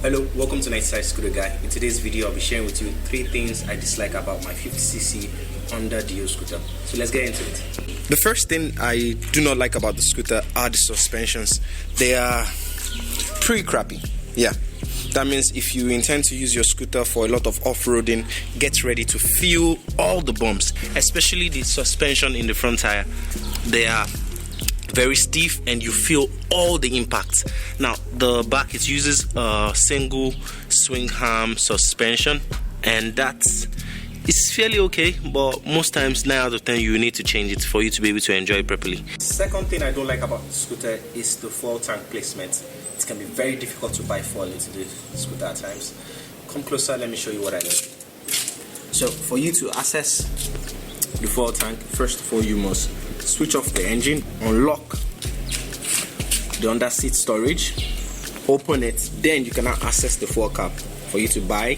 Hello, welcome to Nightside Scooter Guy. In today's video, I'll be sharing with you 3 things I dislike about my 50cc Honda Dio scooter. So let's get into it. The first thing I do not like about the scooter are the suspensions. They are pretty crappy. Yeah, that means if you intend to use your scooter for a lot of off-roading, get ready to feel all the bumps, especially the suspension in the front tire. They are very stiff and you feel all the impacts. Now the back, it uses a single swing arm suspension, and that's fairly okay, but most times 9 out of 10 you need to change it for you to be able to enjoy it properly. Second thing I don't like about the scooter is the fuel tank placement. It can be very difficult to buy fuel into the scooter at times. Come closer, let me show you what I mean. So for you to access the fuel tank, first of all you must switch off the engine, unlock the under seat storage, open it, then you can now access the fuel cap for you to buy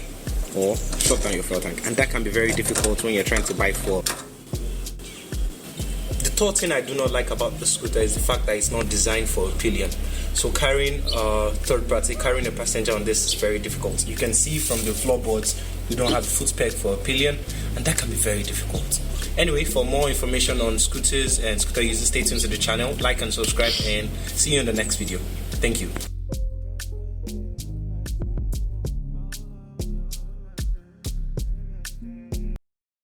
or shut down your fuel tank, and that can be very difficult when you're trying to buy fuel. The third thing I do not like about the scooter is the fact that it's not designed for a pillion. So carrying a third party, carrying a passenger on this is very difficult. You can see from the floorboards we don't have a foot peg for a pillion, and that can be very difficult. Anyway, for more information on scooters and scooter users, stay tuned to the channel, like and subscribe, and see you in the next video. Thank you.